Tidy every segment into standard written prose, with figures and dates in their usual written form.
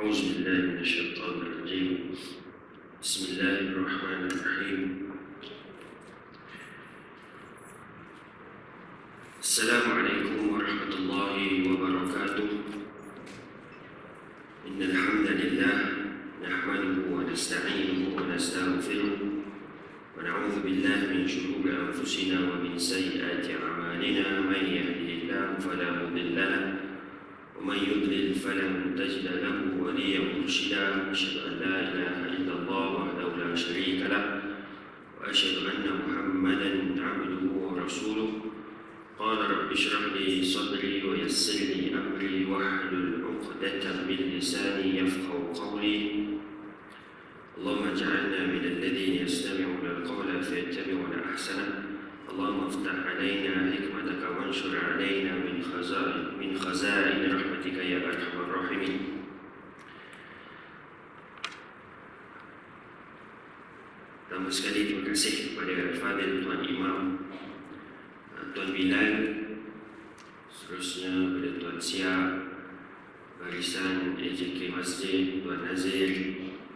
أعوذ بالله من الشيطان الرجيم. بسم الله الرحمن الرحيم. السلام عليكم ورحمة الله وبركاته. إن الحمد لله نحمده ونستعينه ونستغفره ونعوذ بالله من شرور أنفسنا ومن سيئات أعمالنا. من يهده الله فلا مضل له ومن يضلل فلن تجد له وليا مرشدا. أشهد أن لا إله إلا الله وحده لا شريك له وأشهد أن محمدا عبده ورسوله. قال رب اشرح لي صدري ويسر لي أمري واحلل عقدة من لساني يفقهوا قولي. اللهم اجعلنا من الذين يستمعون القول فيتبعون أحسنه. اللهم افتح علينا حكمتك وانشر علينا من خزائن رحمتك يا أرحم الراحمين. Pertama sekali terima kasih kepada Al-Fadhil Tuan Imam, Tuan Bilal, seterusnya kepada Tuan Siap, barisan AJK Masjid, Tuan Nazir,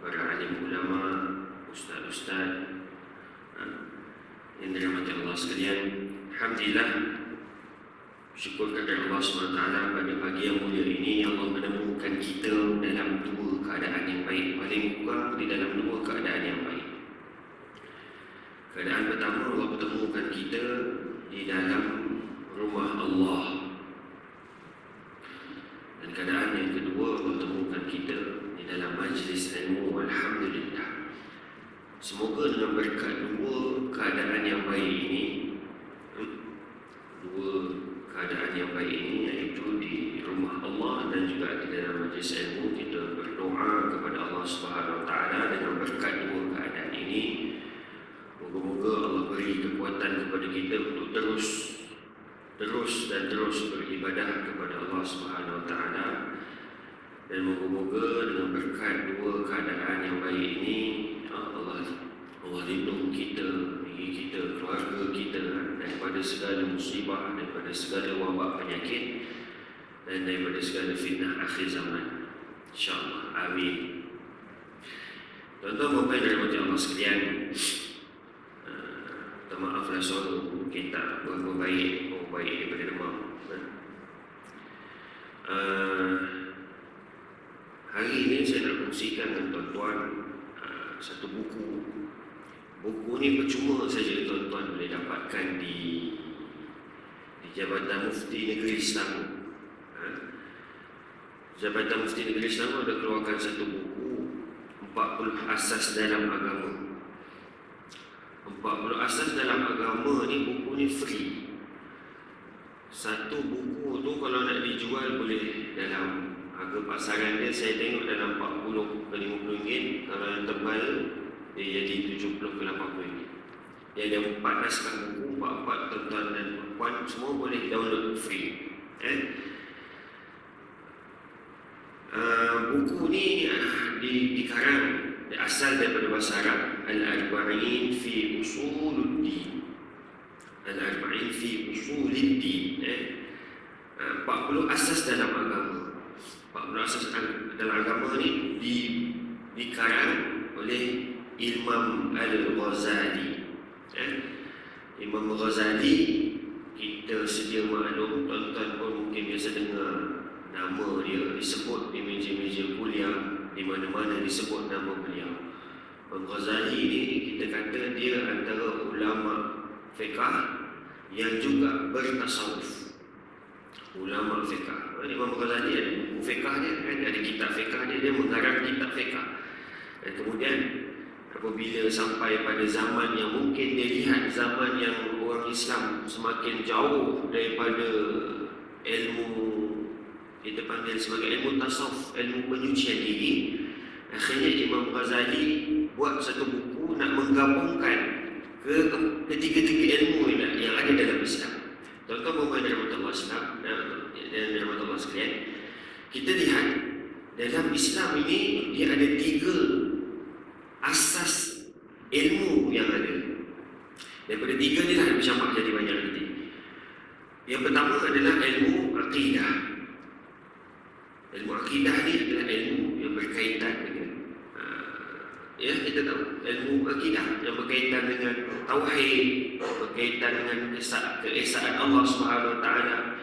para alim ulama, ustaz-ustaz yang dirahmati Allah sekalian. Alhamdulillah, syukur kepada Allah SWT pada pagi yang mulia ini Allah menemukan kita dalam dua keadaan yang baik. Paling kurang di dalam dua keadaan yang baik. Keadaan pertama, Allah pertemukan kita di dalam rumah Allah. Dan keadaan yang kedua, Allah temukan kita di dalam majlis ilmu. Alhamdulillah. Semoga dengan berkat dua keadaan yang baik ini, iaitu di rumah Allah dan juga di dalam majlis ilmu, kita berdoa kepada Allah Subhanahu Wa Taala dengan berkat dua keadaan ini. Moga-moga Allah beri kekuatan kepada kita untuk terus beribadah kepada Allah Subhanahu Wa Taala. Dan moga-moga dengan berkat dua keadaan yang baik ini, Allah lindung kita, diri kita, keluarga kita daripada segala musibah, daripada segala wabak penyakit dan daripada segala fitnah akhir zaman, InsyaAllah. Amin. Tuan-tuan dan dirahmati Allah sekalian, maaflah suara mungkin tak berapa baik daripada demam. Hari ini saya nak kongsikan dengan tuan-tuan satu buku. Buku ni percuma saja tuan-tuan boleh dapatkan di Jabatan Mufti Negeri Selangor. Jabatan Mufti Negeri Selangor ada keluarkan satu buku 40 Asas Dalam Agama. 40 Asas Dalam Agama ni, buku ni free. Satu buku tu kalau nak dijual boleh dalam harga pasaran dia, saya tengok dalam 40 ke 50 ringgit. Kalau yang tebal dia jadi 70 ke 80 ringgit. Dia ada 4 naskah buku, 4 tuan-tuan dan puan semua boleh download free. Buku ni dikarang, asal daripada bahasa Arab, Al-Arba'in fi Usuluddin. Al-Arba'in fi Usuluddin. 40 asas dalam agama. 40 asas dalam agama ni dikarang oleh Imam Al-Ghazali. Imam Al-Ghazali, kita sedia maklum, tuan-tuan pun mungkin biasa dengar nama dia disebut di meja-meja kuliah, di mana-mana disebut nama beliau. Imam Ghazali ni kita kata dia antara ulama fiqh yang juga bertasawuf. Ulama fiqh. Imam Ghazali ada buku fiqh dia, ada kitab fiqh dia mengarang kitab fiqh. Dan kemudian apabila sampai pada zaman yang mungkin dia lihat zaman yang orang Islam semakin jauh daripada ilmu, kita panggil sebagai ilmu tasawuf, ilmu penyucian diri, akhirnya Imam Ghazali buat satu buku nak menggabungkan ketiga-tiga ilmu yang ada dalam Islam. Tuan-tuan dan rahmat Allah sekalian, kita lihat dalam Islam ini dia ada 3 asas ilmu yang ada. Daripada 3 ni lah bercampur jadi banyak nanti. Yang pertama adalah ilmu akidah. Ilmu akidah ni adalah ilmu yang berkaitan dengan kita tahu ilmu akidah yang berkaitan dengan tauhid, berkaitan dengan keesaan Allah Subhanahu Wa Taala,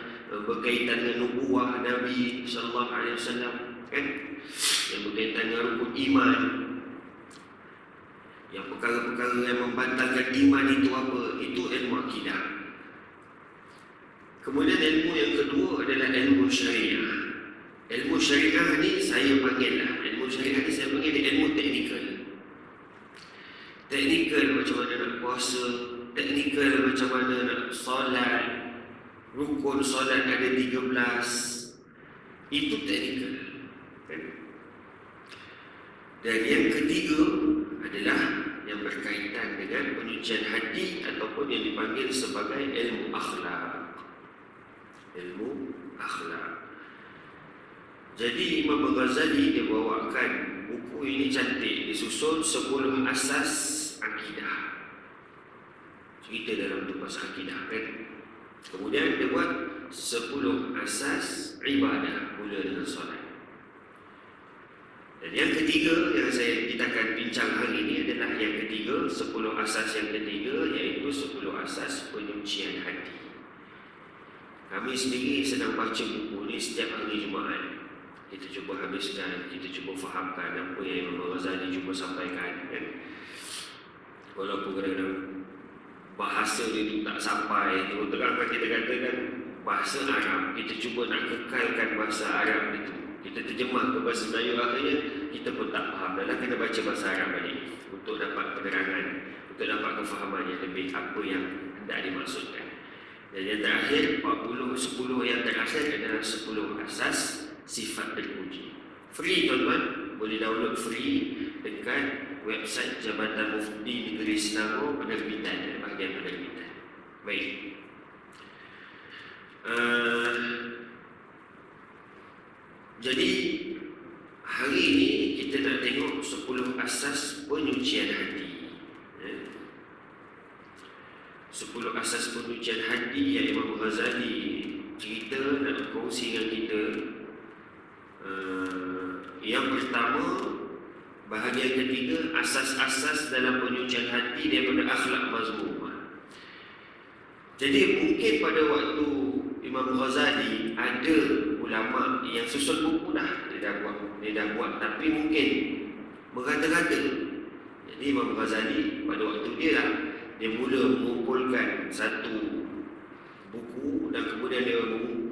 berkaitan dengan nubuah Nabi sallallahu alaihi wasallam, kan? Yang berkaitan dengan rukun iman, yang perkara-perkara yang membatalkan iman itu apa? Itu ilmu akidah. Kemudian ilmu yang kedua adalah ilmu syariah. Ilmu syariah ni saya panggil ilmu teknikal. Teknikal macam mana nak puasa, teknikal macam mana nak solat, rukun solat ada 13. Itu teknikal, kan? Dan yang ketiga adalah yang berkaitan dengan penyucian hati ataupun yang dipanggil sebagai ilmu akhlak. Ilmu akhlak. Jadi Imam Ghazali dia bawakan buku ini cantik, disusun 10 asas akidah. Cerita dalam tu pasal akidah, kan? Kemudian dia buat 10 asas ibadah, mula dengan solat. Dan yang ketiga yang kita akan bincang hari ini adalah yang ketiga, 10 asas yang ketiga, iaitu 10 asas penyucian hati. Kami sendiri sedang baca buku ni setiap hari Jumaat. Kita cuba habiskan, kita cuba fahamkan apa yang Imam Ghazali cuba sampaikan, kan? Walaupun kadang-kadang bahasa dia tu tak sampai, terang-terang kita katakan bahasa Arab, kita cuba nak kekalkan bahasa Arab itu. Kita terjemah ke bahasa Melayu, akhirnya kita pun tak faham. Dan kena baca bahasa Arab balik untuk dapat penerangan, untuk dapat kefahaman yang lebih apa yang hendak dimaksudkan. Dan yang terakhir, 10 yang terakhir adalah 10 asas sifat terpuji. Free tuan-tuan, boleh download free dekat website Jabatan Mufti Negeri Selangor, penerbitan, bahagian penerbitan. Baik. Jadi hari ini kita nak tengok 10 asas penyucian hati. 10 asas penyucian hati yang Imam Ghazali cerita nak kongsi dengan kita. Yang pertama, bahagian ketiga, asas-asas dalam penyucian hati daripada akhlak mazmumah. Jadi mungkin pada waktu Imam Ghazali ada ulama yang susun buku dia dah buat, tapi mungkin berkata-kata. Jadi Imam Ghazali pada waktu dia mula mengumpulkan satu buku, dan kemudian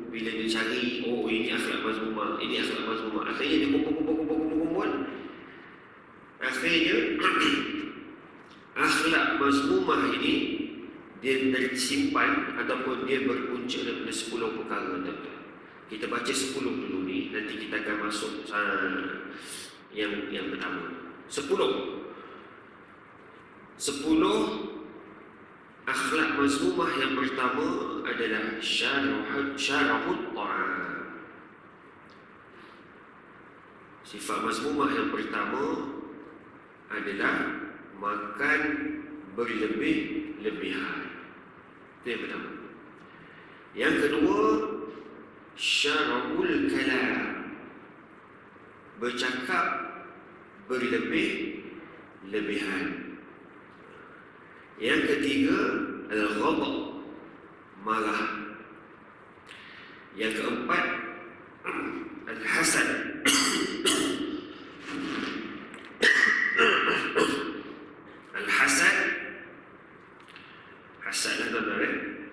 bila dia cari, ini akhlak mazmumah, ini akhlak mazmumah, akhirnya dia kumpul. Akhirnya akhlak mazmumah ini dia tersimpan ataupun dia berpunca daripada 10 perkara tertentu. Kita baca 10 dulu ni, nanti kita akan masuk yang pertama. 10 akhlak mazmumah yang pertama adalah syarahut ta'am. Sifat mazmumah yang pertama adalah makan berlebih-lebihan. Itu yang pertama. Yang kedua, syarahul kalam, bercakap berlebih-lebihan. Yang ketiga, al-ghadab, marah. Yang keempat, al-hasad, al-hasad, hasadlah tuan-tuan.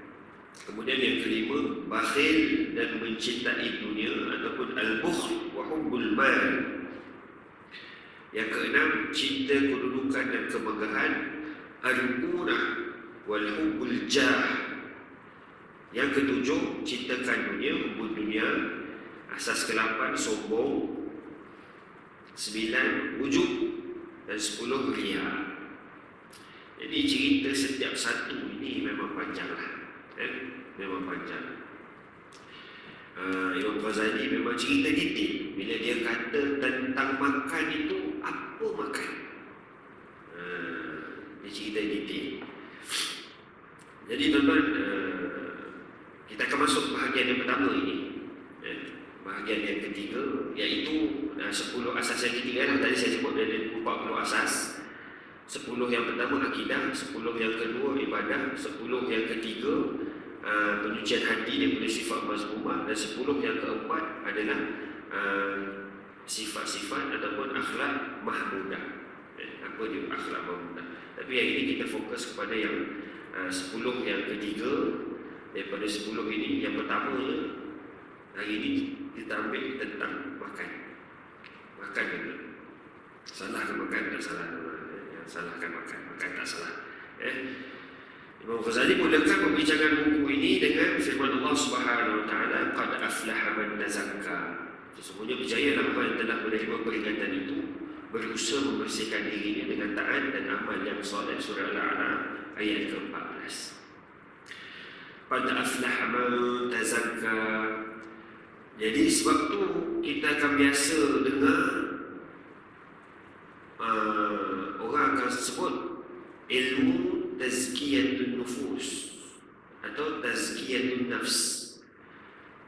Kemudian yang kelima, bakhil dan mencintai dunia ataupun al-bukhl wa hubbul mal. Yang keenam, cinta kedudukan dan kemegahan, al-munah wal hubbul jah. Yang ketujuh, cintakan dunia, hubbul dunia. Asas ke-8, sombong. 9, wujud. Dan 10, riya. Jadi cerita setiap satu ini memang panjang lah. Memang panjang. Imam Ghazali memang cerita detail. Bila dia kata tentang makan itu, apa makan? Dia cerita detail. Jadi tuan-tuan, kita akan masuk bahagian yang pertama ini. bahagian yang ketiga, iaitu 10 asas yang ketiga lah. Tadi saya sebut ada 40 asas. 10 yang pertama akidah, 10 yang kedua ibadah, 10 yang ketiga penyucian hati daripada sifat mazmumah, dan 10 yang keempat adalah sifat-sifat ataupun akhlak mahmudah. Apa dia akhlak mahmudah? Tapi yang ini kita fokus kepada yang 10 yang ketiga. Daripada 10 ini, yang pertamanya hari ini kita ambil tentang makan. Makan dulu. Salah ke makan? Tak salah. Yang salah kan makan. Makan tak salah. Imam Ghazali mulakan pembincangan buku ini dengan firman Allah Subhanahu Wa Taala, "Qad aflaha man tazakka." Sesungguhnya berjayalah orang yang telah menerima peringatan itu, berusaha membersihkan dirinya dengan taat dan amal yang soleh. Surah Al-A'raf ayat ke-14. Qad aflaha man tazakka. Jadi sebab tu kita akan biasa dengar orang akan sebut ilmu tazkiyatun nufus atau tazkiyatun nafs.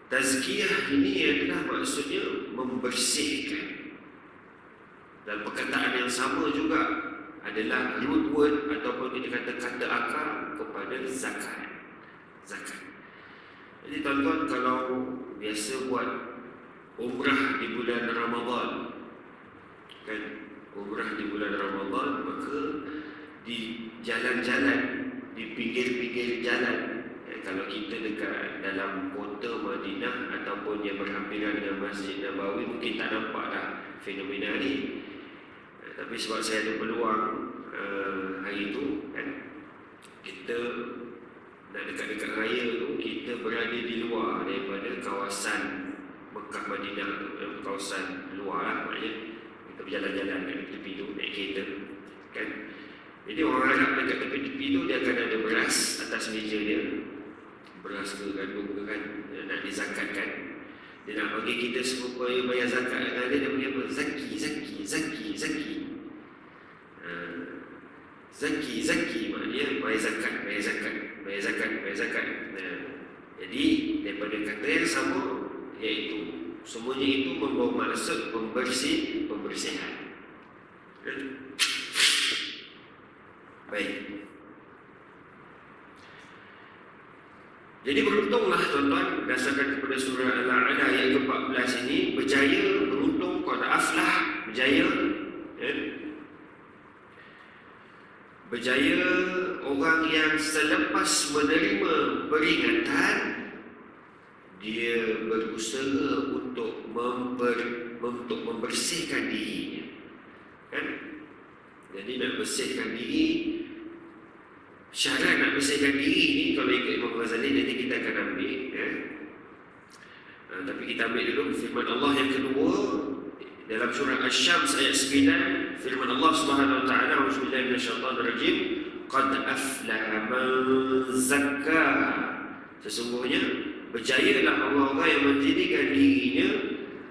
Tazkiyah ini adalah maksudnya membersihkan. Dan perkataan yang sama juga adalah root word ataupun kita kata kata akar kepada zakat. Zakat. Jadi tuan-tuan kalau biasa buat umrah di bulan Ramadan, kan, umrah di bulan Ramadan, maka di jalan-jalan, di pinggir-pinggir jalan, kalau kita dekat dalam kota Madinah ataupun yang berhampiran dengan Masjid Nabawi, mungkin tak nampak dah fenomena ni. Tapi sebab saya ada peluang hari itu, kan, kita nak dekat-dekat raya tu, kita berada di luar daripada kawasan Mekah Madinah tu, kawasan luar lah maknanya. Kita berjalan-jalan kat tepi tu, naik kereta, kan. Jadi orang Arab dekat tepi-tepi tu, dia akan ada beras atas meja dia. Beras ke gandum ke, kan, nak dizakatkan. Dia nak bagi kita supaya bayar zakat dengan dia punya apa? Zaki. Zaki maknanya bayar zakat. Jadi daripada kata yang sama, iaitu semuanya itu membawa maksud pembersihan. Baik. Jadi beruntunglah tuan-tuan, berdasarkan kepada surah Al-A'la ayat ke-14 ini, berjaya, beruntung, qad aflah, berjaya, berjaya orang yang selepas menerima peringatan, dia berusaha untuk membersihkan dirinya, kan? Jadi nak bersihkan diri, syarat nak bersihkan diri ni kalau ikut Imam Ghazali nanti kita akan ambil, tapi kita ambil dulu firman Allah yang kedua dalam surah Asy-Syams ayat 9. Firman Allah Subhanahu Wa Taala, "A'udzubillahi minasyaitonirrajim, qad aflaha man zakkaha." Sesungguhnya berjayalah orang-orang yang menjadikan dirinya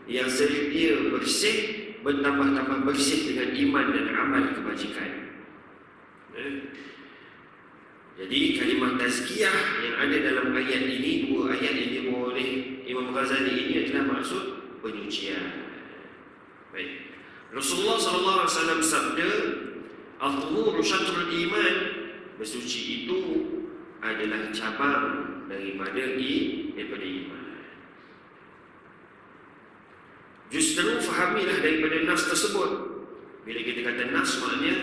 yang sedia bersih, bertambah-tambah bersih dengan iman dan amal kebajikan. Jadi kalimah tazkiyah yang ada dalam ayat ini, dua ayat yang dibawa oleh Imam Ghazali ini adalah maksud penyucian. Baik. Rasulullah SAW sabda, "Al-tuhuru syatrul iman." Bersuci itu adalah cabang daripada iman. Justru fahamilah daripada nas tersebut. Bila kita kata nas, maknanya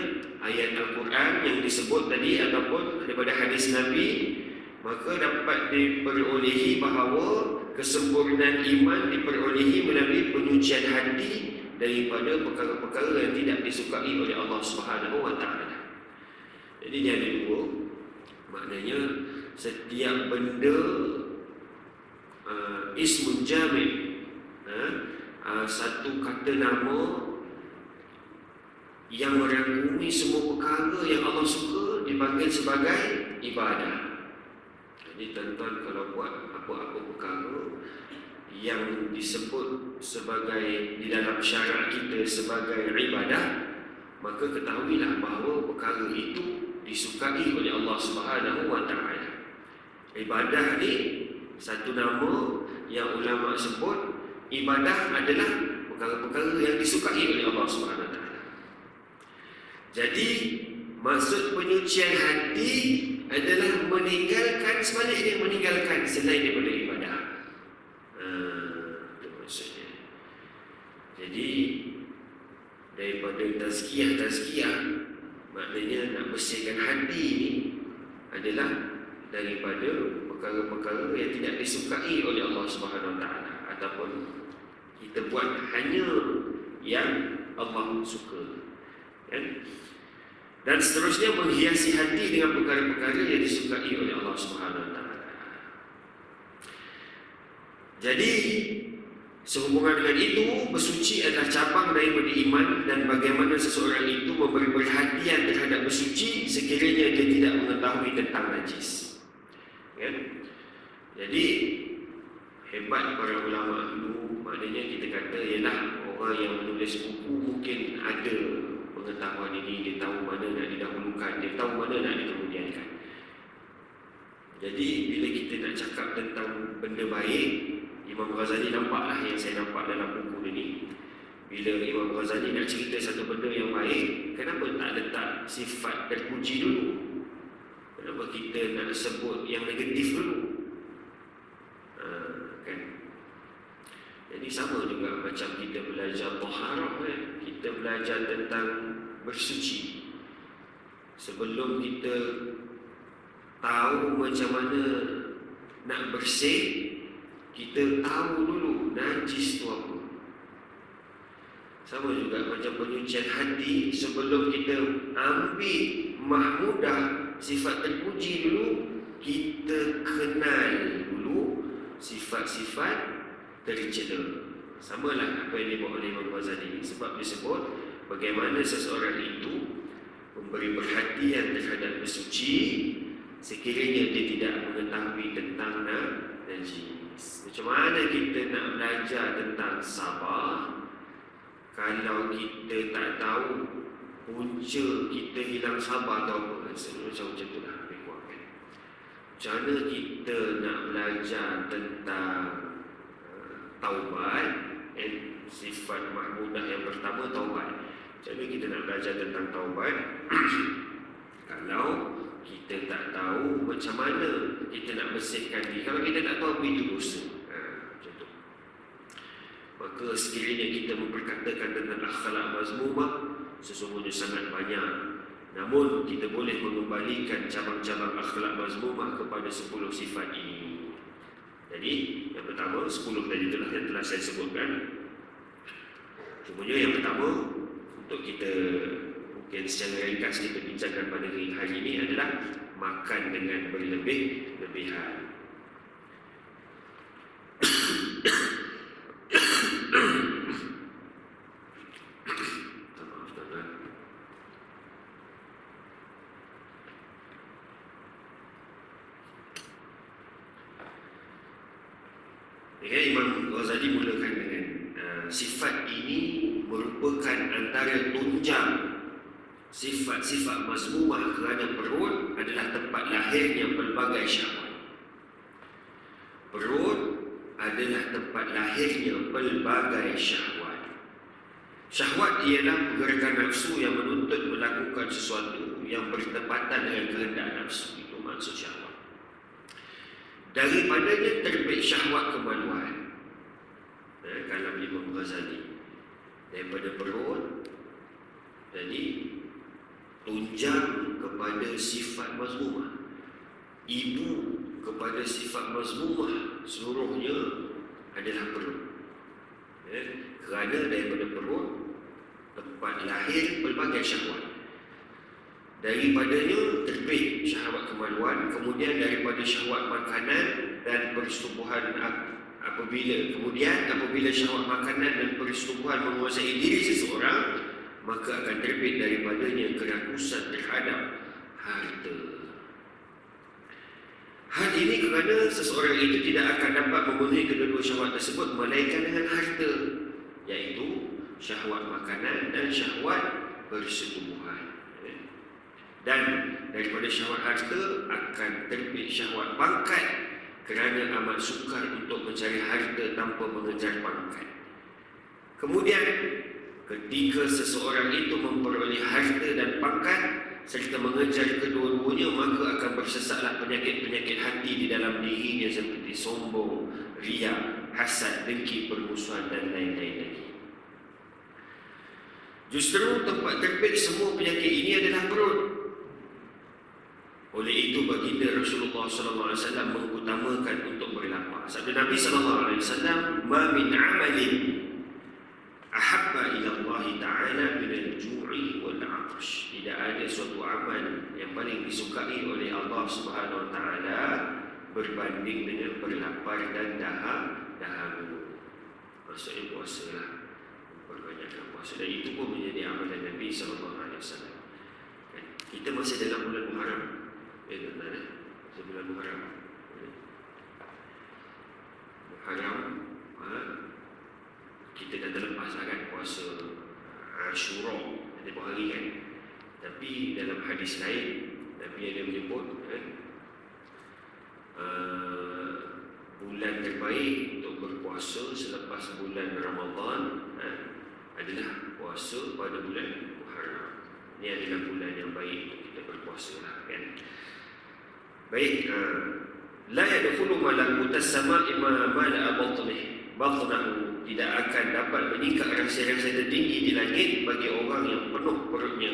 ayat Al-Quran yang disebut tadi ataupun daripada hadis Nabi, maka dapat diperolehi bahawa kesempurnaan iman diperolehi melalui penyucian hati daripada perkara-perkara yang tidak disukai oleh Allah Subhanahu Wa Taala. Jadi dia ada dua, maknanya setiap benda ismun jami', satu kata nama yang merangkumi semua perkara yang Allah suka dipanggil sebagai ibadah. Jadi tuan-tuan kalau buat apa-apa perkara yang disebut sebagai di dalam syarak kita sebagai ibadah, maka ketahuilah bahawa perkara itu disukai oleh Allah Subhanahu Wa Taala. Ibadah ni satu nama yang ulama sebut ibadah adalah perkara-perkara yang disukai oleh Allah Subhanahu Wa Taala. Jadi maksud penyucian hati adalah meninggalkan sebaliknya, meninggalkan selain daripada ibadah. Itu maksudnya. Jadi daripada tazkiyah, maknanya nak bersihkan hati ini adalah daripada perkara-perkara yang tidak disukai oleh Allah Subhanahu Wa Taala, ataupun kita buat hanya yang Allah suka, kan? Dan seterusnya menghiasi hati dengan perkara-perkara yang disukai oleh Allah Subhanahu Wa Taala. Jadi sehubungan dengan itu, bersuci adalah cabang daripada iman, dan bagaimana seseorang itu memberi perhatian terhadap bersuci sekiranya dia tidak mengetahui tentang najis. Kan? Jadi hebat para ulama dulu, maknanya kita kata ialah orang yang menulis buku mungkin ada pengetahuan ini, dia tahu mana nak didahulukan, dia tahu mana nak dikemudiankan. Jadi bila kita nak cakap tentang benda baik, Imam Ghazali nampaklah yang saya nampak dalam buku ini. Bila Imam Ghazali nak cerita satu benda yang baik, kenapa tak letak sifat terpuji dulu? Kenapa kita nak sebut yang negatif dulu? Kan? Jadi sama juga macam kita belajar taharah, kan? Kita belajar tentang bersuci. Sebelum kita tahu macam mana nak bersih, kita tahu dulu najis tu apa. Sama juga macam penyucian hati, sebelum kita ambil mahmudah sifat terpuji dulu, kita kenal dulu sifat-sifat tercela. Samalah apa yang dibawa oleh Imam Ghazali, sebab disebut bagaimana seseorang itu memberi perhatian terhadap bersuci sekiranya dia tidak mengetahui tentang najis. Macam mana kita nak belajar tentang sabar kalau kita tak tahu punca kita hilang sabar atau apa? Macam itulah lebih kuat, kan? Macam mana kita nak belajar tentang taubat, sifat mahmudah yang pertama taubat. Macam mana kita nak belajar tentang taubat kalau kita tak tahu macam mana kita nak bersihkan diri, kalau kita tak tahu apa itu dosa. Macam tu. Maka sekiranya kita memperkatakan tentang akhlak mazmumah, sesungguhnya sangat banyak. Namun kita boleh mengembalikan cabang-cabang akhlak mazmumah kepada 10 sifat ini. Jadi yang pertama, 10 tadi itulah yang telah saya sebutkan. Cumanya yang pertama, untuk kita mungkin secara ringkas kita bincangkan pada hari ini adalah makan dengan berlebih-lebihan. Imam Ghazali mulakan dengan sifat ini merupakan antara tunjang sifat-sifat mazmumah, kerana perut adalah tempat lahirnya pelbagai syahwat. Perut adalah tempat lahirnya pelbagai syahwat. Syahwat ialah pergerakan nafsu yang menuntut melakukan sesuatu yang bertepatan dengan kehendak nafsu. Itu maksud syahwat. Daripadanya terbit syahwat kemaluan. Kalam Imam Ghazali, daripada perut jadi tunjang kepada sifat mazmumah, ibu kepada sifat mazmumah, seluruhnya adalah perut. Kerana daripada perut tempat lahir pelbagai syahwat. Daripadanya terbit syahwat kemaluan, kemudian daripada syahwat makanan dan persetubuhan apabila syahwat makanan dan persetubuhan menguasai diri seseorang, maka akan terbit daripadanya kerakusan terhadap harta. Hal ini kerana seseorang itu tidak akan dapat memenuhi kedua-dua syahwat tersebut melainkan dengan harta, iaitu syahwat makanan dan syahwat persetubuhan. Dan daripada syahwat harta akan terbit syahwat pangkat kerana amat sukar untuk mencari harta tanpa mengejar pangkat. Kemudian ketika seseorang itu memperoleh harta dan pangkat serta mengejar kedua-duanya, maka akan bersesatlah penyakit-penyakit hati di dalam dirinya seperti sombong, riya, hasad, dengki, permusuhan dan lain-lain lagi. Justru tempat terbit semua penyakit ini adalah perut. Oleh itu baginda Rasulullah SAW mengutamakan untuk berlapar. Sabda Nabi SAW, "Ma min amalin ahabba ila Allah Ta'ala min al-ju'i wal 'atash." Tidak ada suatu amal yang paling disukai oleh Allah Subhanahu Wa Ta'ala berbanding dengan berlapar dan dahaga. Maksudnya puasa lah, perbanyakkan puasa. Dan itu pun menjadi amalan Nabi SAW. Kita masih dalam bulan Muharram. Sebulan Muharram. Kita dah terlepas kan puasa Ashura tempoh hari kan. Tapi dalam hadis lain Nabi ada menyebut bulan terbaik untuk berpuasa selepas bulan Ramadan adalah puasa pada bulan Muharram. Ini adalah bulan yang baik untuk kita berpuasa lah kan. Baik, la yadkhulu malakutas sama'i ma mala'a batnahu, tidak akan dapat meningkat rasa-rasa tertinggi di langit bagi orang yang penuh perutnya.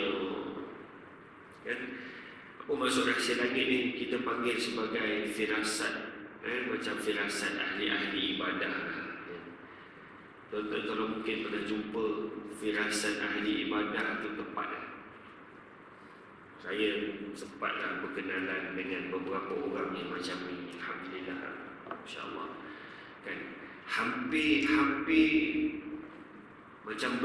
Kan? Apa maksud rasa langit ni? Kita panggil sebagai firasat, macam firasat ahli-ahli ibadah. Tuan-tuan kalau mungkin pernah jumpa firasat ahli ibadah tu tepat. Saya sempatlah berkenalan dengan beberapa orang yang macam ni. Alhamdulillah, insya-Allah. Kan hampir macam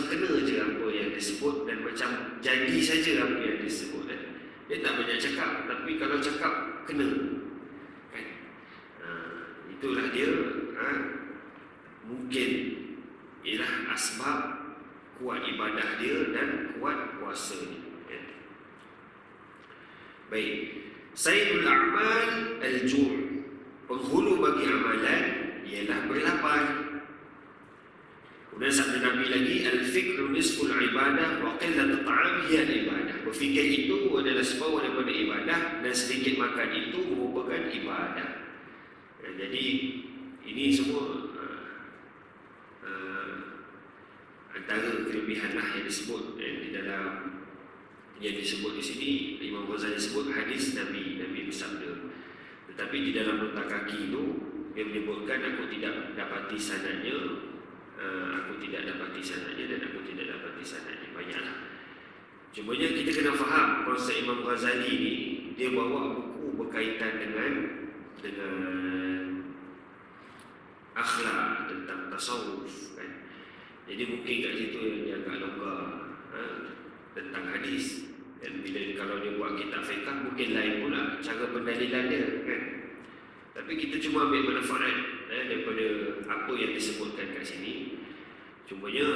kena je apa yang disebut dan macam jadi saja apa yang disebut kan. Dia tak banyak cakap, tapi kalau cakap kena. Kan? Itulah dia. Mungkin ialah asbab kuat ibadah dia dan kuat puasa dia. Ya. Baik. Sayyidul a'mal al-ju'. Penghulu bagi amalan ialah berlapar. Kemudian sabda Nabi lagi, al-fikru nisful ibadah wa qillat at-ta'am hiya ibadah. Berfikir itu adalah separuh daripada ibadah dan sedikit makan itu merupakan ibadah. Ya, jadi ini semua antara kelebihanlah yang disebut di dalam yang disebut di sini. Imam Ghazali sebut hadis Nabi bersabda, tetapi di dalam nota kaki itu dia menyebutkan aku tidak dapati sanadnya, dan aku tidak dapati sanadnya. Banyaklah. Cumanya kita kena faham konsep Imam Ghazali ni, dia bawa buku berkaitan dengan akhlak, tentang tasawuf kan. Jadi mungkin kat situ dia agak longgar tentang hadis. Dan bila kalau dia buat kitab fiqh mungkin lain pula cara pendalilan dia kan. Tapi kita cuma ambil manfaat daripada apa yang disebutkan kat sini. Cumanya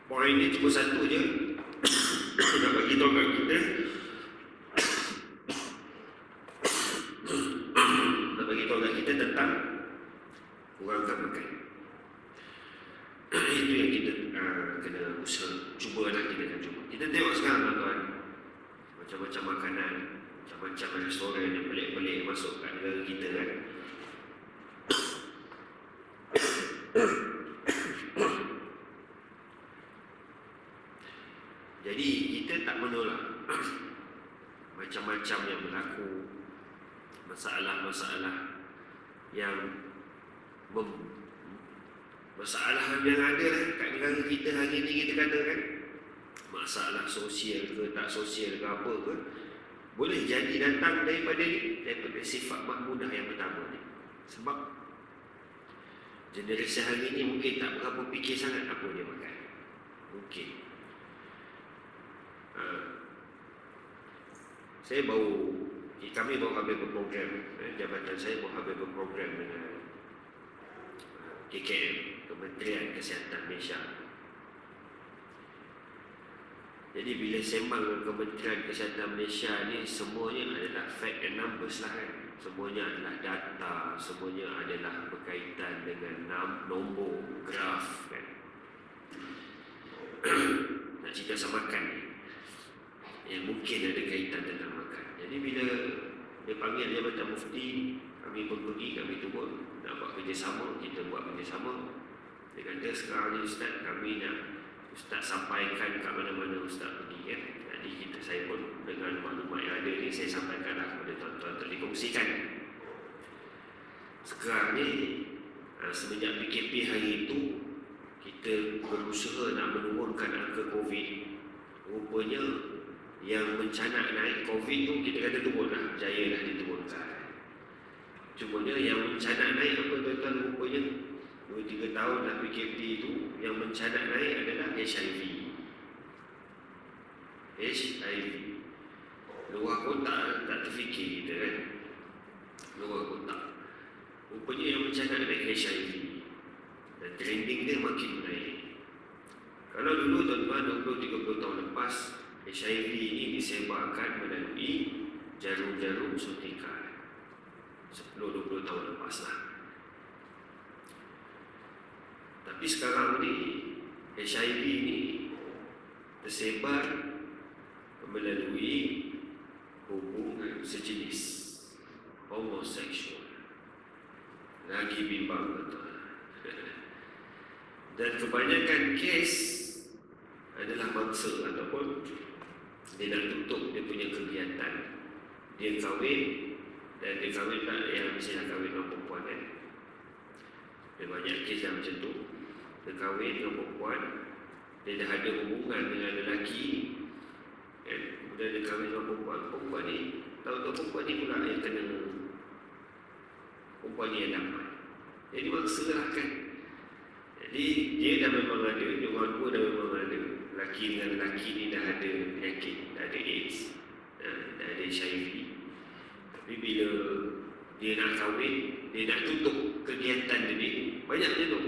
poin ni cuma satu je. Nak bagi tahu kat kita, nak bagi tahu kat kita tentang kurangkan makan. Itu yang kita kena usaha. Cubalah, kita akan cuba. Kita tengok sekarang tuan-tuan, macam-macam makanan, macam-macam restoran yang pelik-pelik masuk kat negara kita kan. Jadi kita tak menolak macam-macam yang berlaku, masalah-masalah yang masalah yang ada kat negara kita hari ni. Kita kata kan masalah sosial ke tak sosial ke apa ke, boleh jadi datang daripada sifat mahmudah yang pertama ni. Sebab generasi hari ni mungkin tak berapa fikir sangat apa dia makan. Mungkin kami baru habis berprogram, jabatan saya baru habis berprogram dengan KKM, Kementerian Kesihatan Malaysia. Jadi bila sembang dengan Kementerian Kesihatan Malaysia ni, semuanya adalah fact and numbers lah kan. Semuanya adalah data, semuanya adalah berkaitan dengan nombor, graf kan. Nak cerita pasal makan ni, yang mungkin ada kaitan tentang makan. Jadi bila dia panggil Jabatan Mufti, kami pun pergi, kami turun nak buat kerjasama, kita buat kerjasama. Dia kata sekarang ni Ustaz, kami nak Ustaz sampaikan kat mana-mana Ustaz pergi kan. Jadi saya pun dengan maklumat yang ada ni, saya sampaikanlah kepada tuan-tuan untuk dikongsikan. Sekarang ni semenjak PKP hari itu, kita berusaha nak menurunkan angka COVID. Rupanya yang mencanak naik COVID tu kita kata turunlah, berjaya dah diturunkan. Cumanya yang mencanak naik apa tuan-tuan, rupanya 2-3 tahun dah PKP itu, yang mencanak naik adalah HIV. Luar kotak tak terfikir kita kan. Luar kotak. Rupanya yang mencanak naik HIV. Dan trending dia makin naik. Kalau dulu tuan-tuan 20-30 tahun lepas, HIV ini disebarkan melalui jarum-jarum suntikan. 10-20 tahun lepas lah. Tapi sekarang ni HIV ni tersebar melalui hubungan sejenis, homoseksual. Lagi bimbang betul. Dan kebanyakan kes adalah mangsa ataupun dia nak tutup dia punya kegiatan. Dia kahwin, dan dia kahwin tak yang mesti nak kahwin dengan perempuan kan. Dia banyak kes yang macam tu. Dia kahwin dengan perempuan, dia dah ada hubungan dengan lelaki kan. Kemudian dia kahwin dengan perempuan ni tahu-tahu perempuan ni pula yang kena, perempuan ni yang dapat. Jadi maksa lah kan. Jadi dia dah memang ada, dia orang dua dah memang ada. Lelaki dengan lelaki ni dah ada penyakit, dah ada AIDS, dah ada HIV. Tapi bila dia nak kahwin, dia nak tutup kegiatan dia ni, banyak dia tu.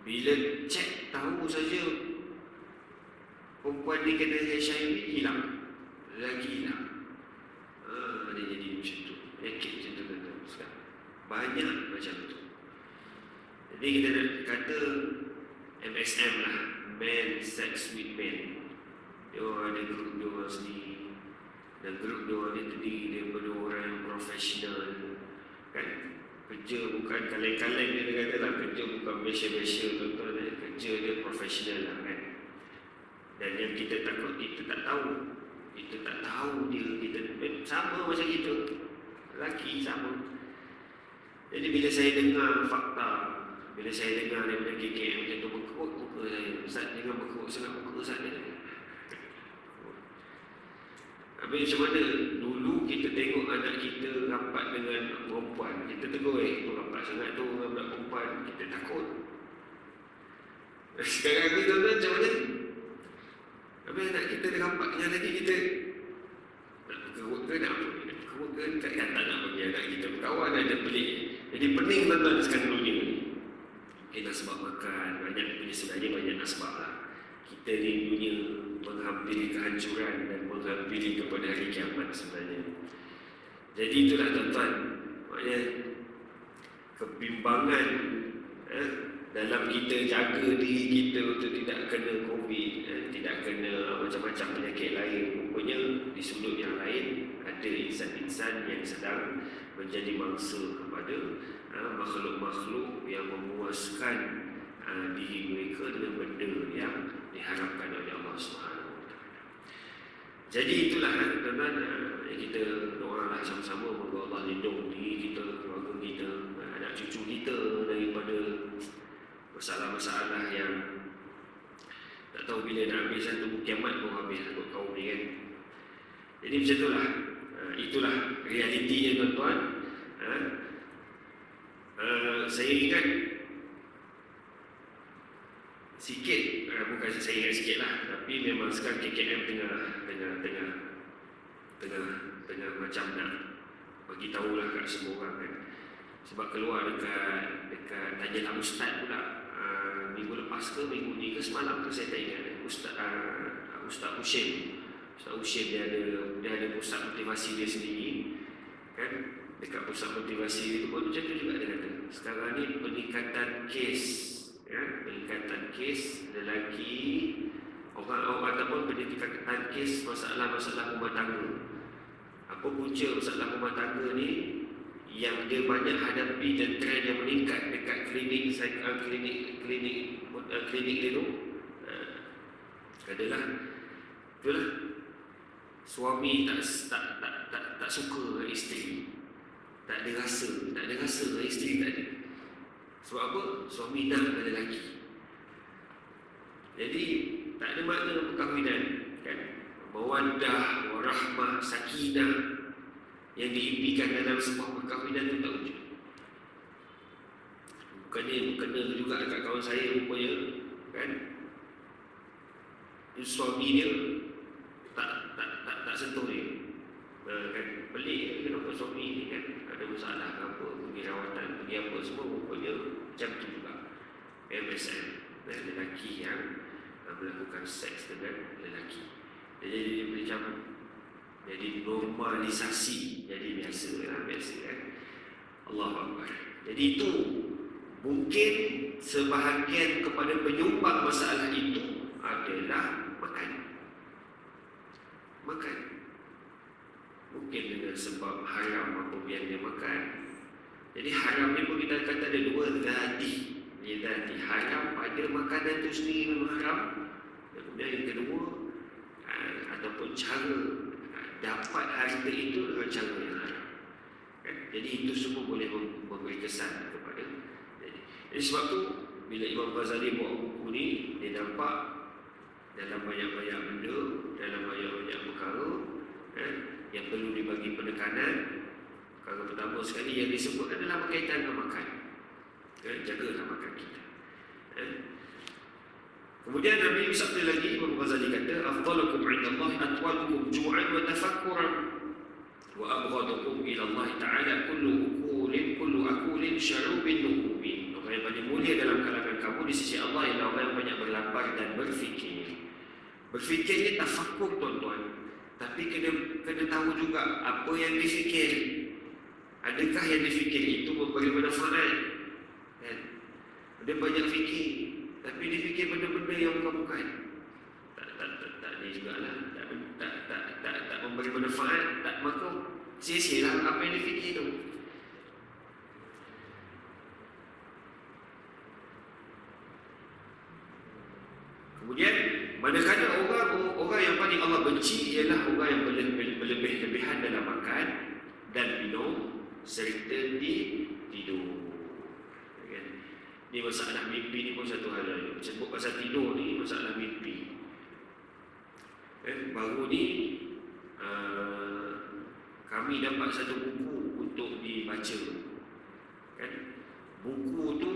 Bila cek tahu saja perempuan ni kena HIV, hilang. Lelaki hilang. Dia jadi macam tu. Penyakit macam tu kan. Banyak macam tu. Jadi kita nak kata MSM lah, men sex with men. Dia orang ada grup dia orang sendiri. Dan grup dia orang ni terdiri daripada orang yang profesional kan. Kerja bukan kaleng-kaleng, dia kata lah, kerja bukan biasa-biasa tuan-tuan, kerja dia profesional lah kan. Dan yang kita takut, kita tak tahu. Kita tak tahu dia, kita sama macam kita, lelaki sama. Jadi bila saya dengar fakta, bila saya dengar daripada KKM macam tu, berkerut muka saya. Ustaz, jangan berkerut sangat muka Ustaz ni. Habis macam mana? Dulu kita tengok anak kita rapat dengan perempuan, kita tegur, tu rapat sangat tu dengan anak perempuan, kita takut. Sekarang ni tuan-tuan macam mana? Habis anak kita dah rapat dengan lagi, kita nak berkerut ke nak apa? Nak berkerut ke? Tak nak bagi anak kita berkawan, ada pelik. Jadi pening tuan-tuan sekarang dunia ni. Mungkin sebab makan, sebenarnya banyak sebab lah. Kita ni dunia menghampiri kehancuran dan menghampiri kepada hari kiamat sebenarnya. Jadi itulah tuan-tuan, maknanya kebimbangan dalam kita jaga diri kita untuk tidak kena COVID, tidak kena macam-macam penyakit lain. Rupanya di sudut yang lain ada insan-insan yang sedang menjadi mangsa kepada makhluk-makhluk yang memuaskan diri mereka dengan benda yang diharapkan oleh Allah Subhanahu Wa Taala. Jadi itulah teman-teman, kita doalah sama-sama moga Allah lindung diri kita, keluarga kita, anak cucu kita daripada masalah-masalah yang tak tahu bila nak habis. Satu kiamat pun habis untuk kaum ni kan. Jadi macam itulah, itulah realitinya tuan-tuan. Saya ingat sikit, bukan saya ingat sikit lah, tapi memang sekarang KKM tengah macam nak bagi tahulah kat semua orang kan. Sebab keluar dekat Tajilah Ustaz pula, minggu lepas ke minggu ni ke semalam ke saya tak ingat. Ustaz Ushim dia ada pusat motivasi dia sendiri kan. Dekat pusat motivasi itu pun macam tu juga dia kata. Sekarang ni peningkatan kes lelaki orang ataupun peningkatan kes masalah-masalah rumah tangga. Apa punca masalah rumah tangga ni yang dia banyak hadapi dan trend yang meningkat dekat klinik dia tu adalah itulah suami tak suka dengan isteri, tak ada rasa dengan isteri tak ada. Sebab apa? Suami nak dengan lelaki. Jadi tak ada makna perkahwinan kan. Mawaddah, warahmah, sakinah yang diimpikan dalam sebuah perkahwinan itu tak wujud. Bukannya juga dekat kawan saya rupanya kan, suami dia tak sentuh dia kan. Pelik kenapa suami ni kan ada masalah ke apa, pergi rawatan, pergi apa semua, rupanya macam tu juga MSM dan lelaki yang melakukan seks dengan lelaki. Jadi dia macam jadi normalisasi, jadi biasa kan. Allahu Akbar. Jadi itu mungkin sebahagian kepada penyumbang masalah itu adalah makan. Mungkin dengan sebab haram apa yang dia makan. Jadi haram ni pun kita kata ada dua zati. Zati haram pada makanan itu sendiri memang haram. Kemudian yang kedua ataupun cara dapat harta itu dengan cara yang haram. Jadi itu semua boleh memberi kesan kepada. Jadi sebab tu bila Imam Ghazali buat buku ni, dia nampak dalam banyak-banyak benda, dalam banyak-banyak perkara yang perlu dibagi penekanan. Perkara pertama sekali yang disebut adalah berkaitan dengan makan. Jagalah makan kita. Kemudian Nabi bersabda lagi, Imam Ghazali kata, afdalukum 'inda Allah atwalukum ju'an wa tafakkuran wa abghadukum ila Allah Ta'ala kullu akulin syarubin nukumin. Orang yang paling mulia dalam kalangan kamu di sisi Allah ialah orang yang banyak berlapar dan berfikir. Berfikir ni tafakkur tuan-tuan. Tapi kena tahu juga apa yang difikir. Adakah yang difikir itu memberi manfaat? Kan? Dia banyak fikir, tapi dia fikir benda-benda yang bukan. Tak ni jugalah. Tak memberi manfaat, tak, maka sia-sialah apa yang dia fikir tu. Kemudian manakala orang yang paling Allah benci ialah orang yang berlebih-lebihan dalam makan dan minum serta tidur. Ni masalah mimpi ni pun satu hal lain. Sebut pasal tidur ni masalah mimpi. Baru ni kami dapat satu buku untuk dibaca. Buku tu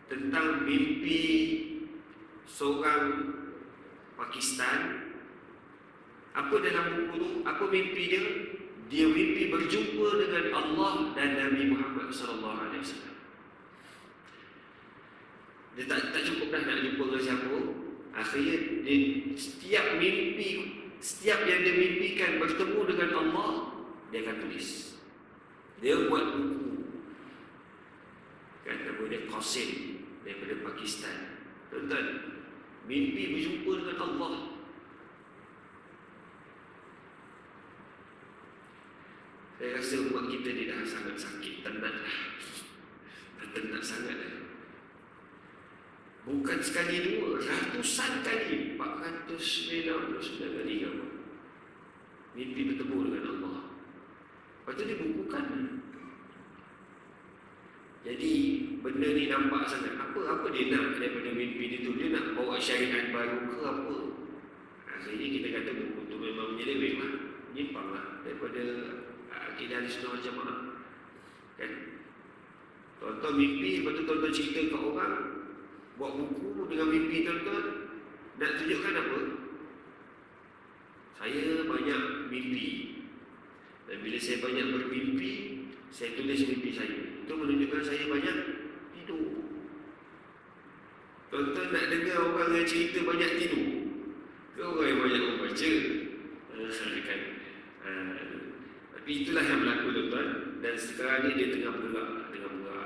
tentang mimpi seorang Pakistan. Apa dalam buku tu? Apa mimpi dia? Dia mimpi berjumpa dengan Allah dan Nabi Muhammad sallallahu alaihi wasallam. Dia tak cukup dah nak jumpa dengan siapa. Akhirnya dia, setiap yang dia mimpikan bertemu dengan Allah, dia akan tulis. Dia buat buku. Nama dia Qasim daripada Pakistan. Tuan-tuan, mimpi berjumpa dengan Allah. Saya rasa umat kita ni dah sangat sakit, tenat sangat dah. Bukan sekali dua, ratusan kali, 499 kali kamu mimpi bertemu dengan Allah. Lepas tu dia bukukan. Jadi benda ni nampak sangat. Apa dia nak daripada mimpi dia tu? Dia nak bawa syariat baru ke apa? Akhirnya kita kata buku tu memang menyeleweng lah, menyimpang lah daripada akidah Ahlussunnah wal Jamaah. Kan? Tuan-tuan mimpi, lepas tu tuan-tuan cerita ke orang, buat buku dengan mimpi tuan-tuan. Nak tunjukkan apa? Saya banyak mimpi. Dan bila saya banyak bermimpi, saya tulis mimpi saya. Itu menunjukkan saya banyak tidur. Tuan-tuan nak dengar orang yang cerita banyak tidur ke orang yang banyak membaca? Kan? Tapi itulah yang berlaku tuan-tuan. Dan sekarang ni dia tengah bergerak.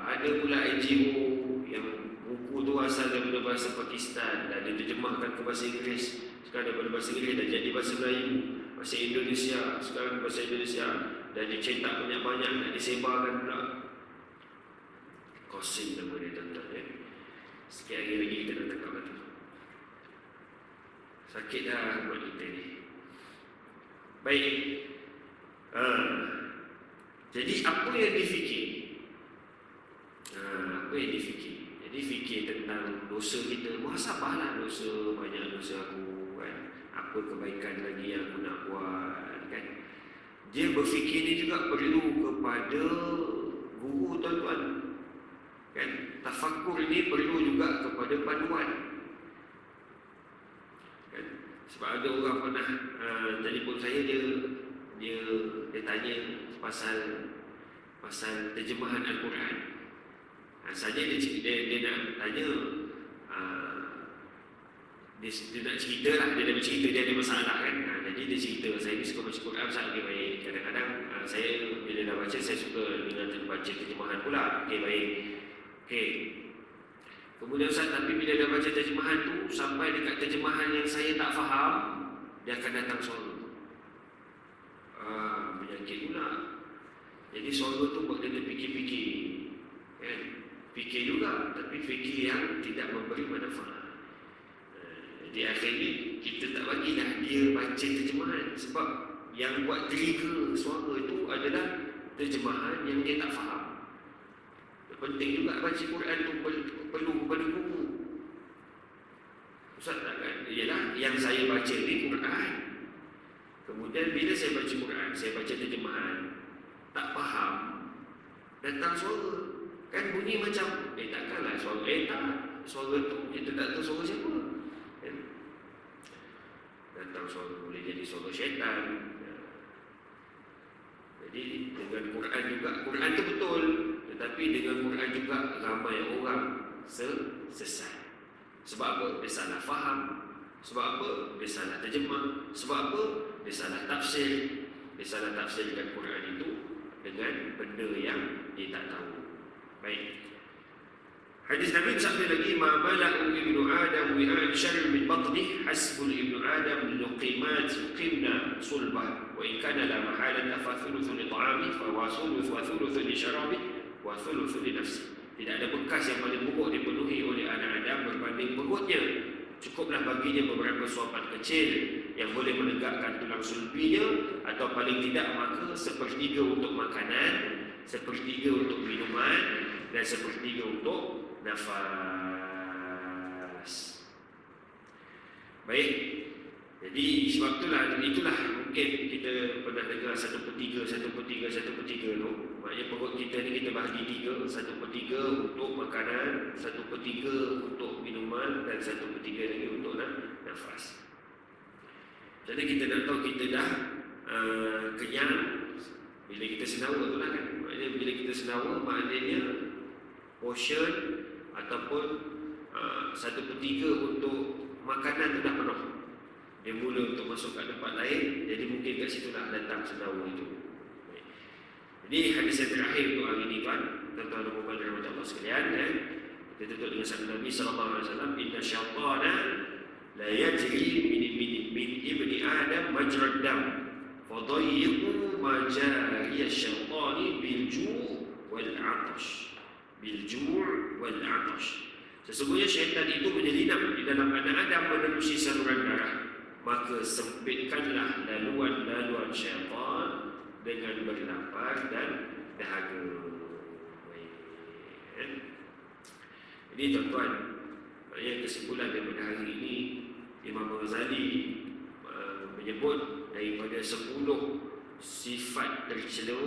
Ada pula NGO yang buku tu asal daripada bahasa Pakistan dan diterjemahkan ke bahasa Inggeris. Sekarang daripada bahasa Inggeris dah jadi bahasa Melayu, bahasa Indonesia, sekarang bahasa Indonesia, dan dicetak banyak-banyak dan disebarkan pula. Qasim nama dia tuan-tuan ya. Sikit hari lagi kita nak tangkap tu. Sakit dah buat kita ni. Baik. Jadi apa yang difikir? Apa yang difikir? Jadi fikir tentang dosa kita. Muhasabahlah dosa, banyak dosa aku kan. Apa kebaikan lagi yang aku nak buat kan. Dia berfikir ni juga perlu kepada guru tuan-tuan kan. Tafakkur ini perlu juga kepada panduan kan. Sebab ada orang pernah telefon saya, dia tanya pasal terjemahan Al-Quran. Saja dia nak tanya, dia nak cerita lah, dia nak cerita dia ada masalah kan. Jadi dia cerita, saya ni suka baca Quran Ustaz, okay, baik. Kadang-kadang saya bila dah baca, saya suka dengan baca terjemahan pula. Okay, baik. Okay. Kemudian Ustaz, tapi bila dah baca terjemahan tu, sampai dekat terjemahan yang saya tak faham, dia akan datang suara. Penyakit pula. Jadi suara tu buat dia fikir-fikir kan? Fikir juga, tapi fikir yang tidak memberi manfaat. Jadi akhirnya kita tak bagilah dia baca terjemahan, sebab yang buat trigger suara itu adalah terjemahan yang dia tak faham. Penting juga baca Quran tu perlu kepada guru. Ustaz tak kan? Ialah yang saya baca ni Quran. Kemudian bila saya baca Quran, saya baca terjemahan, tak faham, datang suara. Kan bunyi macam, takkanlah suara, tak. Suara tu, kita tak tahu suara siapa. Kan? Datang suara, boleh jadi suara syaitan. Jadi dengan Quran juga, Quran tu betul. Tetapi dengan Quran juga ramai orang sesat. Sebab apa? Dia salah faham. Sebab apa? Dia salah terjemah. Sebab apa? Dia salah tafsir. Dia salah tafsirkan Quran itu dengan benda yang dia tak tahu. Baik. Hadis Nabi sabda lagi, ma mala'u ibnu Adam wi'an syarr min batnih hasbul ibnu Adam luqimat yuqimna sulbah wa in kana la mahalata fa thuluthu li ta'ami fa wa thuluthu li syarabi wa thuluthu li nafsi. Tidak ada bekas yang paling buruk dipenuhi oleh anak Adam berbanding perutnya. Cukuplah baginya beberapa suapan kecil yang boleh menegakkan tulang sulbinya, atau paling tidak maka sepertiga untuk makanan, sepertiga untuk minuman, dan sepertiga untuk nafas. Baik. Jadi sebab itulah mungkin kita pernah dengar 1/3 tu. Maknanya perut kita ni kita bahagi 3, 1/3 untuk makanan, 1/3 untuk minuman, dan 1/3 lagi untuk nafas. Jadi kita nak tahu kita dah kenyang bila kita senawa tu lah kan. Maknanya bila kita senawa, maknanya portion ataupun 1/3 untuk makanan tu dah penuh. Dia mula untuk masuk kat tempat lain, jadi mungkin kat situ nak datang senawa itu. Jadi hadis yang terakhir untuk hari ini kan, tuan-tuan dan puan-puan rahmat Allah sekalian, kita tutup dengan sabda Nabi sallallahu alaihi wasallam, inna syaitana la yajri min ibni Adam majrad dam fadayyiqu majari asyaitani bil ju' wal 'atash. Bil ju' wal 'atash. Sesungguhnya syaitan itu menyelinap di dalam anak Adam menerusi saluran darah, maka sempitkanlah laluan-laluan syaitan dengan berlapar dan dahaga. Ini tuan-tuan, yang kesimpulan daripada hari ini, Imam Ghazali menyebut daripada 10 sifat tercela.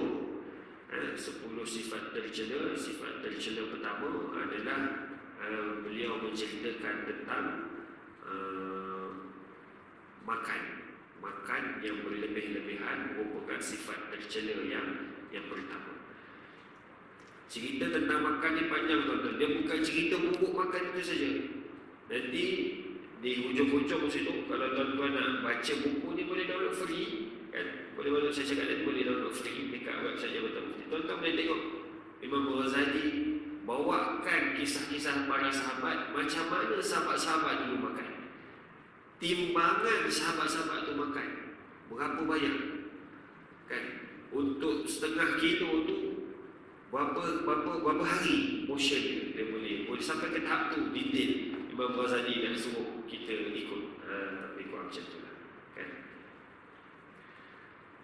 10 sifat tercela. Sifat tercela pertama adalah beliau menceritakan tentang makan yang berlebih-lebihan merupakan sifat tercela yang pertama. Cerita tentang makan ni panjang tuan-tuan. Dia bukan cerita bubuk makan itu saja. Nanti di hujung-hujung situ, kalau tuan-tuan nak baca buku ni boleh download free kan? Boleh download, saya cakap tadi boleh download free dekat website Jabatan Mufti. Tuan-tuan boleh tengok Imam Ghazali bawakan kisah-kisah para sahabat, macam mana sahabat-sahabat dulu makan, timbangan sahabat-sahabat tu makan berapa banyak kan, untuk setengah kilo tu berapa hari portion dia boleh sampai ke tahap tu detail. Imam Ghazali nak suruh kita ikut macam tu lah kan.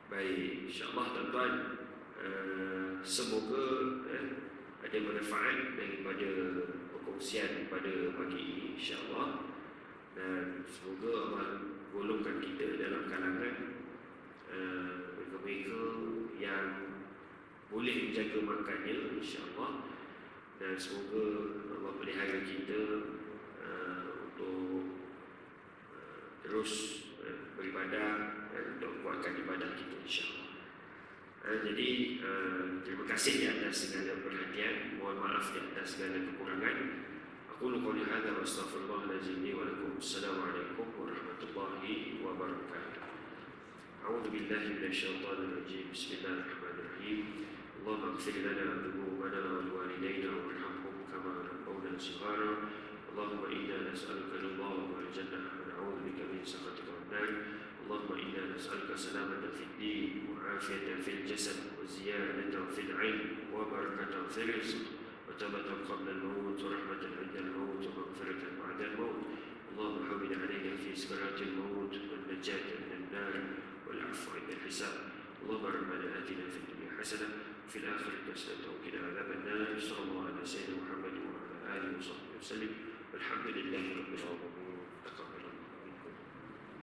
Baik, insyaAllah tuan-tuan, semoga ada manfaat daripada perkongsian pada pagi ini insyaAllah, dan semoga Allah golongkan kita dalam kalangan mereka-mereka yang boleh menjaga makannya insyaAllah, dan semoga Allah pelihara kita untuk terus beribadah dan untuk kuatkan ibadah kita insyaAllah. Jadi terima kasih di atas segala perhatian, mohon maaf di atas segala kekurangan. Aku qouli hadza wa astaghfirullahalazim li wa lakum. Assalamualaikum warahmatullahi wabarakatuh. A'udzu billahi minasyaitonir rajim. Bismillahirrahmanirrahim. Allahumma ighfir lana dhunubana wa liwalidayna warhamhum kama rabbawna shighara. Allahumma inna nas'aluka ridha wal jannah wa na'udzu bika min sakhatika wan nar. اللهم إنا نسألك سلامة في الدين وعافية في الجسد وزيادة في العلم وبركة في الرزق وتوبة قبل الموت ورحمة عند الموت ومغفرة بعد الموت. اللهم حول علينا في سكرات الموت والنجاة من النار والعفو عند الحساب. اللهم ربنا آتنا في الدنيا حسنة وفي الآخرة حسنة وقنا عذاب النار. صلى الله على سيدنا محمد وعلى آله وصحبه وسلم والحمد لله رب العالمين.